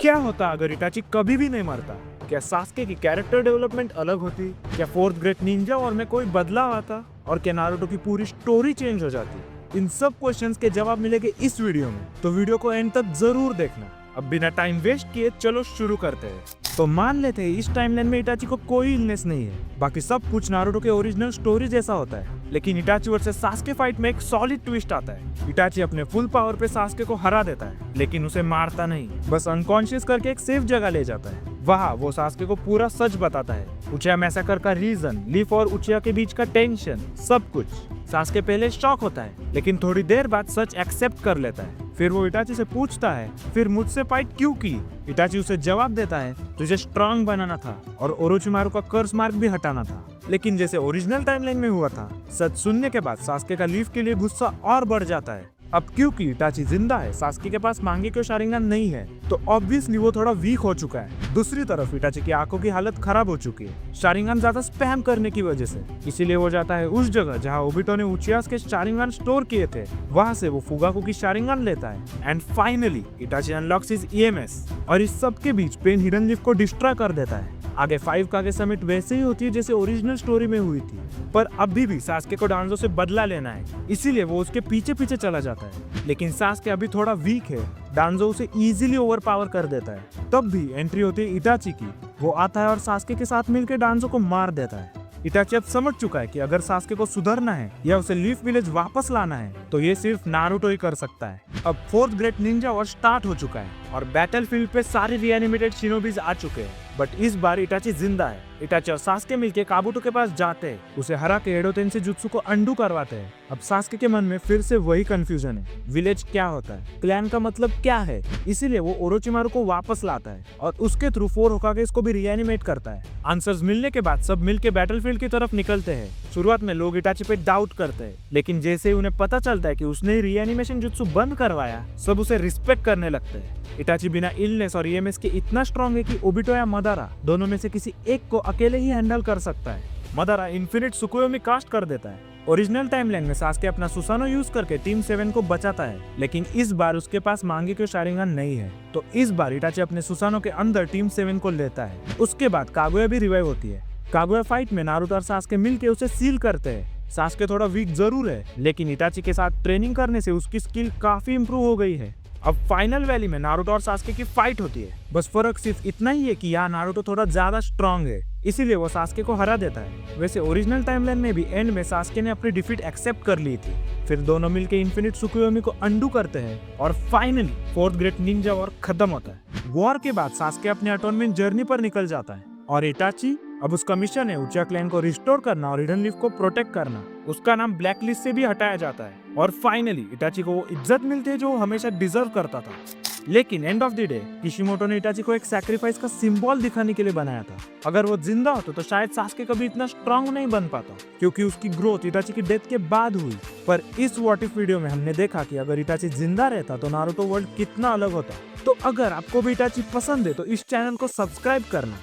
क्या होता अगर इटाची कभी भी नहीं मरता? क्या सास्के की कैरेक्टर डेवलपमेंट अलग होती? क्या फोर्थ ग्रेट निंजा वॉर में कोई बदलाव आता? और क्या नारुतो की पूरी स्टोरी चेंज हो जाती? इन सब क्वेश्चंस के जवाब मिलेंगे इस वीडियो में, तो वीडियो को एंड तक जरूर देखना। अब बिना टाइम वेस्ट किए चलो शुरू करते हैं। तो मान लेते हैं इस टाइमलाइन में इटाची को कोई इलनेस नहीं है, बाकी सब कुछ नारुतो के ओरिजिनल स्टोरी जैसा होता है। लेकिन इटाची वर्सेस सास्के फाइट में एक सॉलिड ट्विस्ट आता है। इटाची अपने फुल पावर पे सास्के को हरा देता है, लेकिन उसे मारता नहीं, बस अनकॉन्शियस करके एक सेफ जगह ले जाता है। वहाँ वो सास्के को पूरा सच बताता है, उचिया मैसेकर का रीजन, लीफ और उचिया के बीच का टेंशन, सब कुछ। सास्के पहले शॉक होता है, लेकिन थोड़ी देर बाद सच एक्सेप्ट कर लेता है। फिर वो इटाची से पूछता है, फिर मुझसे फाइट क्यों की? इटाची उसे जवाब देता है, तुझे स्ट्रांग बनाना था और ओरोचिमारू का कर्स मार्क भी हटाना था। लेकिन जैसे ओरिजिनल टाइमलाइन में हुआ था, सच सुनने के बाद सास्के का लीफ के लिए गुस्सा और बढ़ जाता है। अब क्योंकि इटाची जिंदा है, सास्के के पास मांगेक्यो शारिंगन नहीं है, तो ऑब्वियसली वो थोड़ा वीक हो चुका है। दूसरी तरफ इटाची की आंखों की हालत खराब हो चुकी है, शारिंगन ज्यादा स्पैम करने की वजह से। इसीलिए वो जाता है उस जगह जहाँ ओबिटो ने उचियास के शारिंगन स्टोर किए थे। वहाँ से वो फुगाकू की शारिंगन लेता है and finally Itachi unlocks his EMS और इस सब के बीच पेन हिडन लीफ को डिस्ट्रॉय कर देता है। आगे 5 कागे समिट वैसे ही होती है जैसे ओरिजिनल स्टोरी में हुई थी, पर अभी भी सास्के को डांजो से बदला लेना है, इसीलिए वो उसके पीछे पीछे चला जाता है। लेकिन सास्के अभी थोड़ा वीक है, डांजो उसे इजीली ओवरपावर कर देता है। तब भी एंट्री होती है इटाची की। वो आता है और सास्के के साथ मिलकर डांजो को मार देता है। इटाची अब समझ चुका है कि अगर सास्के को सुधरना है या उसे लीफ विलेज वापस लाना है, तो ये सिर्फ नारुतो ही कर सकता है। अब fourth great Ninja war start हो चुका है और बैटलफील्ड पे सारे रीएनिमेटेड शिनोबीज आ चुके हैं, बट इस बार इटाची जिंदा है। इटाची और सास्के मिलके काबुतो के पास जाते हैं, उसे हरा के एडो तेंसे जुत्सु को अंडू करवाते हैं। अब सास्के के मन में फिर से वही कंफ्यूजन है, विलेज क्या होता है, क्लैन का मतलब क्या है। इसीलिए वो ओरोचिमारू को वापस लाता है और उसके थ्रू 4 होकागेस को भी रीएनिमेट करता है। आंसर्स मिलने के बाद सब मिलके बैटलफील्ड की तरफ निकलते हैं। शुरुआत में लोग इटाची पे डाउट करते हैं, लेकिन जैसे ही उन्हें पता चलता है कि उसने रीएनिमेशन जुत्सु बंद करवाया, सब उसे रिस्पेक्ट करने लगते हैं। इटाची बिना इलनेस और ईएमएस के इतना स्ट्रांग है कि ओबिटो या मदारा दोनों में से किसी एक को अकेले ही हैंडल कर सकता है। मदारा इन्फिनिट सुकुयोमी कास्ट कर देता है। ओरिजिनल टाइमलाइन में सास्के अपना सुसानो यूज करके टीम 7 को बचाता है, लेकिन इस बार उसके पास मांगेक्यो शारिंगन नहीं है, तो इस बार इटाची अपने सुसानो के अंदर टीम 7 को लेता है। उसके बाद कागुया भी रिवाइव होती है। कागुया फाइट में नारुतो और सास्के मिलके उसे सील करते हैं। सास्के थोड़ा वीक जरूर है, लेकिन इटाची के साथ ट्रेनिंग करने से उसकी स्किल काफी इंप्रूव हो गई है। अब फाइनल वैली में नारुतो और सास्के की फाइट होती है। बस फर्क सिर्फ इतना ही है कि यहाँ नारुतो थोड़ा ज्यादा स्ट्रांग है, इसीलिए वो सास्के को हरा देता है। वैसे ओरिजिनल टाइमलाइन में भी एंड में सास्के ने अपनी डिफीट एक्सेप्ट कर ली थी। फिर दोनों मिलकर इन्फिनिट सुकुयोमी को अंडू करते हैं और finally fourth great Ninja war खत्म होता है। वॉर के बाद सास्के अपने अटोनमेंट जर्नी पर निकल जाता है और इटाची अब उसका मिशन है उचिया क्लैन को रिस्टोर करना और हिडन लीफ को प्रोटेक्ट करना। उसका नाम ब्लैक लिस्ट से भी हटाया जाता है और फाइनली इटाची को वो इज्जत मिलती है जो वो हमेशा डिजर्व करता था। लेकिन end of the day Kishimoto ने इटाची को एक सैक्रिफाइस का सिंबल दिखाने के लिए बनाया था। अगर वो जिंदा होता तो शायद सास्के कभी इतना स्ट्रांग नहीं बन पाता, क्योंकि उसकी ग्रोथ इटाची की डेथ के बाद हुई। पर इस व्हाट इफ वीडियो में हमने देखा कि अगर इटाची जिंदा रहता तो नारुतो वर्ल्ड कितना अलग होता। तो अगर आपको भी इटाची पसंद है तो इस चैनल को सब्सक्राइब करना।